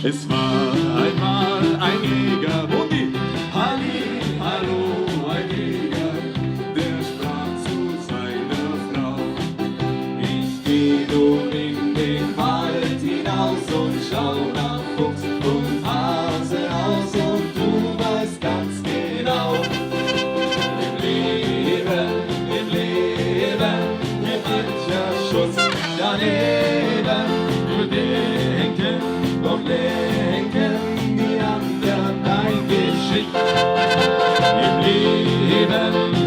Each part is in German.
Es war einmal ein Jäger, Mutti, Halli, hallo, ein Jäger, der sprach zu seiner Frau. Ich geh nun in den Wald hinaus und schau nach Fuchs und Hase aus und du weißt ganz genau, im Leben, mit mancher Schutz daneben, wir denken und lenken die anderen ein Geschick.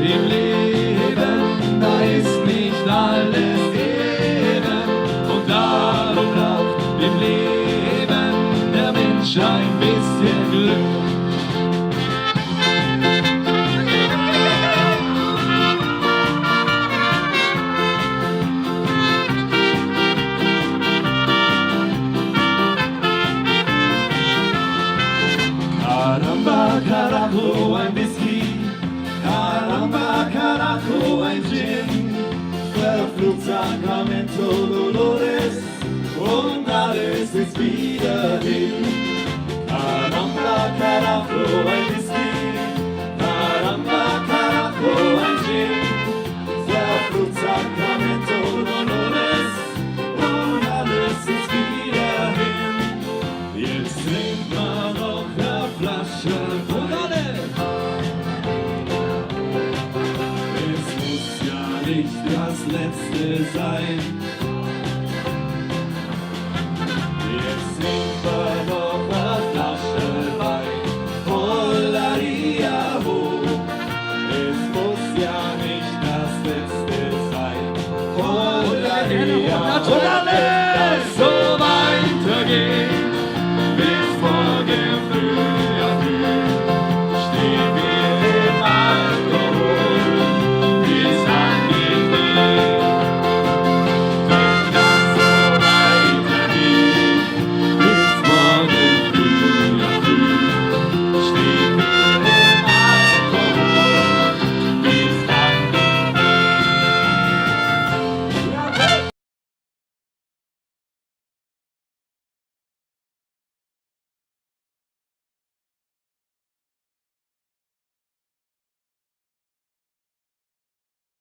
Im Leben, da ist nicht alles eben und darum braucht im Leben der Mensch ein bisschen Glück. Caramba, carajo, ein Whisky, Caramba, carajo, ein Gin, verflucht Sacramento, Dolores und alles ist wie